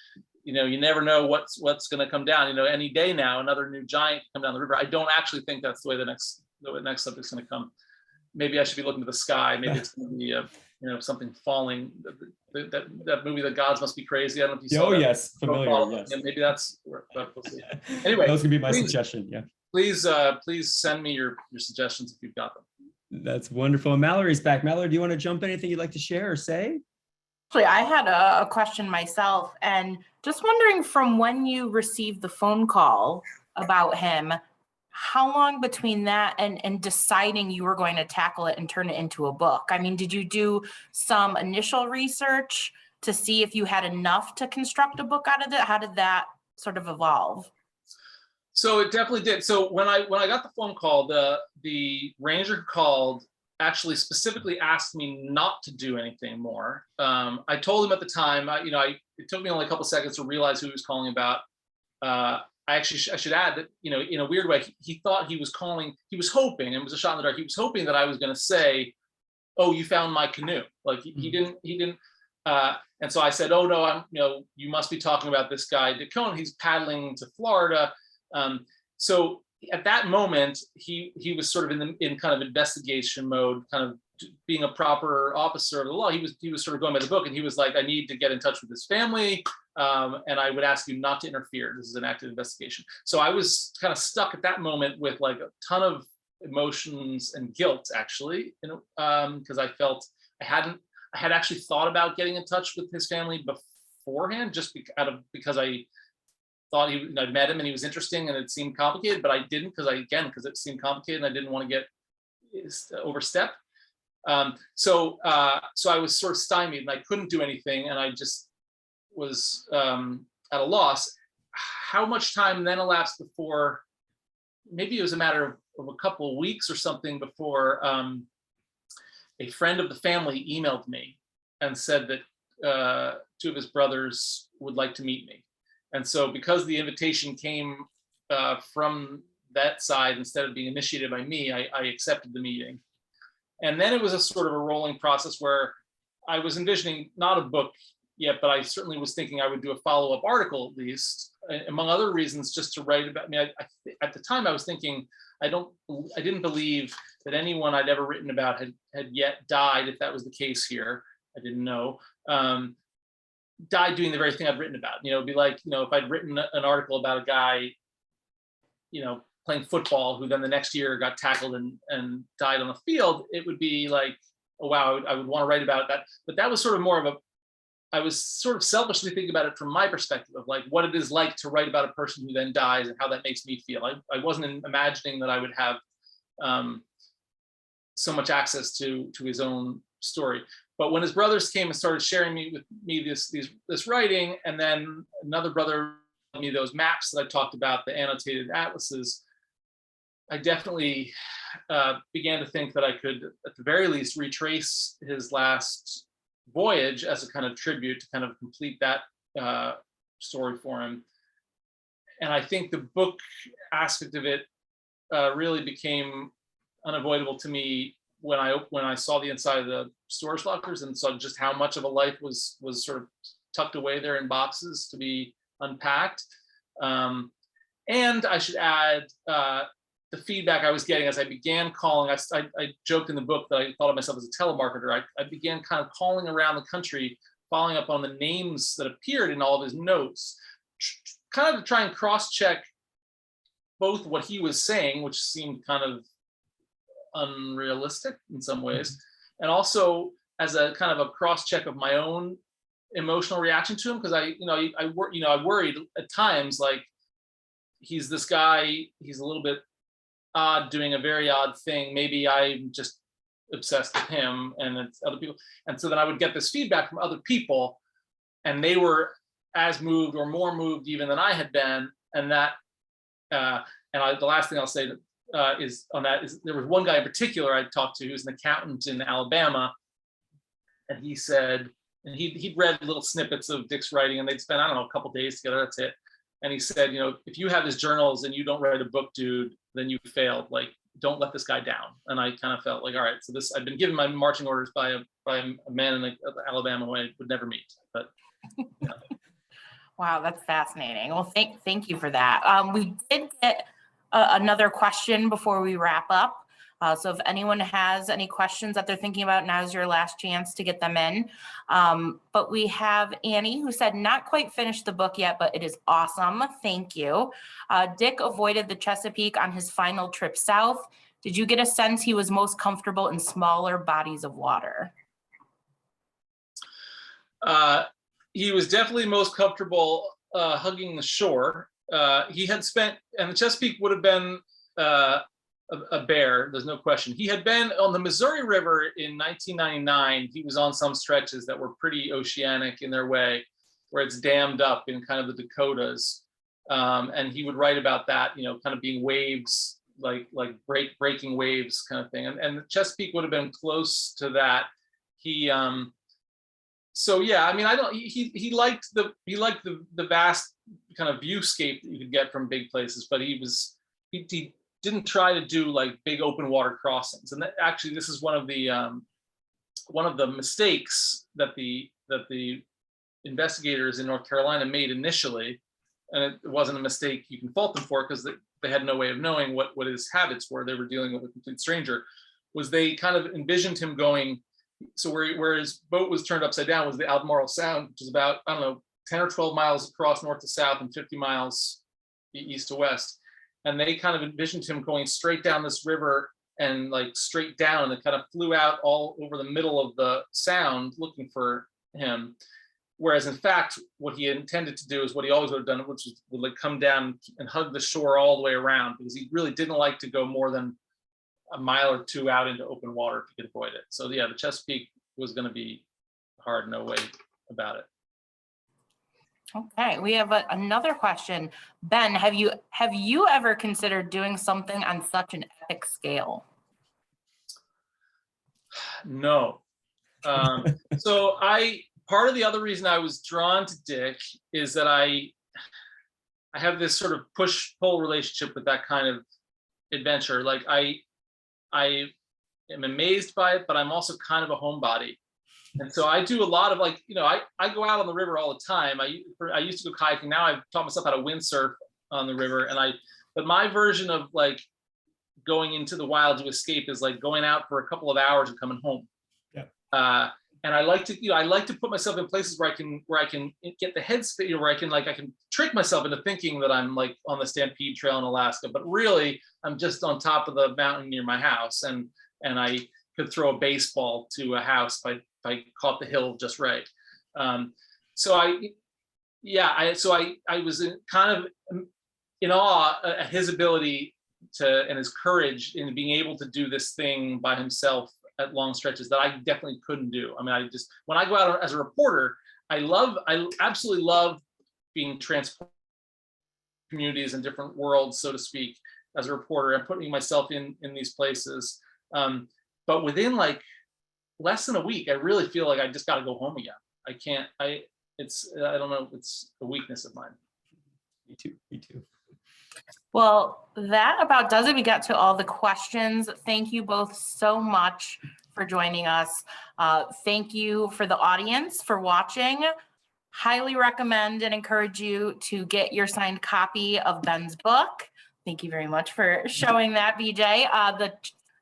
you never know what's going to come down. Any day now, another new giant can come down the river. I don't actually think that's the way the next subject's going to come. Maybe I should be looking to the sky. Maybe it's going to be something falling. That movie, The Gods Must Be Crazy. I don't know if you saw that. Yes, familiar. Yes. Yeah, maybe that's. We'll see. Anyway, that was gonna be my suggestion. Yeah. Please send me your suggestions if you've got them. That's wonderful. And Mallory's back. Mallory, do you want to jump in? Anything you'd like to share or say? Actually, I had a question myself, and just wondering, from when you received the phone call about him, how long between that and deciding you were going to tackle it and turn it into a book? I mean, did you do some initial research to see if you had enough to construct a book out of it? How did that sort of evolve? So it definitely did. So when I got the phone call, the ranger who called actually specifically asked me not to do anything more. I told him at the time, it took me only a couple seconds to realize who he was calling about. I should add that, in a weird way, he thought he was calling, he was hoping, and it was a shot in the dark, he was hoping that I was going to say, "Oh, you found my canoe." Like he didn't. And so I said, "Oh no, you must be talking about this guy, Dick Conant. He's paddling to Florida." So at that moment, he was sort of in kind of investigation mode, kind of being a proper officer of the law. He was sort of going by the book, and he was like, "I need to get in touch with his family. And I would ask you not to interfere. This is an active investigation." So I was kind of stuck at that moment with like a ton of emotions and guilt, actually, because I felt I had actually thought about getting in touch with his family beforehand, just because I thought I'd met him and he was interesting and it seemed complicated, but I didn't because it seemed complicated and I didn't want to get overstep. So I was sort of stymied and I couldn't do anything, and I just was at a loss. How much time then elapsed before, maybe it was a matter of a couple of weeks or something before a friend of the family emailed me and said that 2 of his brothers would like to meet me. And so because the invitation came from that side instead of being initiated by me, I accepted the meeting. And then it was a sort of a rolling process where I was envisioning not a book yet, but I certainly was thinking I would do a follow-up article at least, among other reasons, just to write about me. At the time I was thinking, I didn't believe that anyone I'd ever written about had yet died, if that was the case here. I didn't know. Died doing the very thing I'd written about. It'd be like, if I'd written an article about a guy, playing football, who then the next year got tackled and died on the field, it would be like, oh wow, I would want to write about that. But that was sort of more of I was sort of selfishly thinking about it from my perspective of like what it is like to write about a person who then dies and how that makes me feel. I wasn't imagining that I would have so much access to his own story. But when his brothers came and started sharing with me this writing, and then another brother gave me those maps that I talked about, the annotated atlases, I definitely began to think that I could, at the very least, retrace his last voyage as a kind of tribute to kind of complete that story for him. And I think the book aspect of it really became unavoidable to me when I saw the inside of the storage lockers and saw just how much of a life was sort of tucked away there in boxes to be unpacked. And I should add, the feedback I was getting as I began calling, I joked in the book that I thought of myself as a telemarketer. I began kind of calling around the country, following up on the names that appeared in all of his notes, kind of to try and cross-check both what he was saying, which seemed kind of unrealistic in some ways, and also as a kind of a cross-check of my own emotional reaction to him, because I worried at times, like, he's this guy, he's a little bit odd, doing a very odd thing. Maybe I'm just obsessed with him and it's other people. And so then I would get this feedback from other people, and they were as moved or more moved even than I had been. And that, the last thing I'll say is on that is there was one guy in particular I talked to who's an accountant in Alabama, and he said, and he'd read little snippets of Dick's writing, and they'd spent, I don't know, a couple days together, that's it. And he said, if you have his journals and you don't write a book, dude, then you failed. Like, don't let this guy down. And I kind of felt like, all right, so I've been given my marching orders by a man in Alabama who I would never meet. But yeah. Wow, that's fascinating. Well, thank you for that. We did get another question before we wrap up. So if anyone has any questions that they're thinking about, now's your last chance to get them in. But we have Annie, who said, not quite finished the book yet, but it is awesome. Thank you. Dick avoided the Chesapeake on his final trip south. Did you get a sense he was most comfortable in smaller bodies of water? He was definitely most comfortable hugging the shore. He had spent, and the Chesapeake would have been a bear, there's no question. He had been on the Missouri River in 1999. He was on some stretches that were pretty oceanic in their way, where it's dammed up in kind of the Dakotas. And he would write about that, kind of being waves, like breaking waves kind of thing. And the Chesapeake would have been close to that. So yeah, I mean, he liked the vast kind of viewscape that you could get from big places, but he didn't try to do like big open water crossings. And actually, this is one of the mistakes that the investigators in North Carolina made initially, and it wasn't a mistake you can fault them for, because they had no way of knowing what his habits were. They were dealing with a complete stranger. Was they kind of envisioned him going, so where his boat was turned upside down was the Albemarle Sound, which is about, I don't know, 10 or 12 miles across north to south and 50 miles east to west. And they kind of envisioned him going straight down this river and like straight down, and kind of flew out all over the middle of the sound looking for him. Whereas in fact, what he intended to do is what he always would have done, which is would like come down and hug the shore all the way around, because he really didn't like to go more than a mile or two out into open water if he could avoid it. So yeah, the Chesapeake was going to be hard, no way about it. Okay, we have another question. Ben, have you ever considered doing something on such an epic scale? No. So part of the other reason I was drawn to Dick is that I have this sort of push-pull relationship with that kind of adventure. Like I am amazed by it, but I'm also kind of a homebody. And so I do a lot of like, I go out on the river all the time. I used to go kayaking. Now I've taught myself how to windsurf on the river. But my version of like going into the wild to escape is like going out for a couple of hours and coming home. Yeah. And I like to put myself in places where I can get the headspace, where I can trick myself into thinking that I'm like on the Stampede Trail in Alaska, but really I'm just on top of the mountain near my house, and I could throw a baseball to a house if I caught the hill just right. So I was kind of in awe at his ability and his courage in being able to do this thing by himself at long stretches that I definitely couldn't do. I mean, when I go out as a reporter, I absolutely love being transported communities and different worlds, so to speak, as a reporter and putting myself in these places. But within like less than a week, I really feel like I just got to go home again. I don't know, it's a weakness of mine. Me too. Well, that about does it. We got to all the questions. Thank you both so much for joining us. Thank you for the audience for watching. Highly recommend and encourage you to get your signed copy of Ben's book. Thank you very much for showing that, BJ.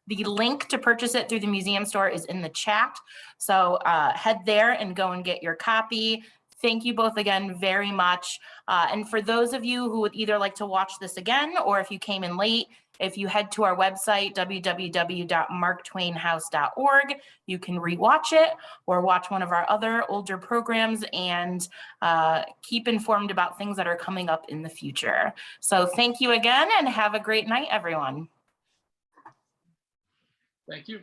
The link to purchase it through the museum store is in the chat. So head there and go and get your copy. Thank you both again very much. And for those of you who would either like to watch this again, or if you came in late, if you head to our website, www.marktwainhouse.org, you can rewatch it or watch one of our other older programs and keep informed about things that are coming up in the future. So thank you again and have a great night, everyone. Thank you.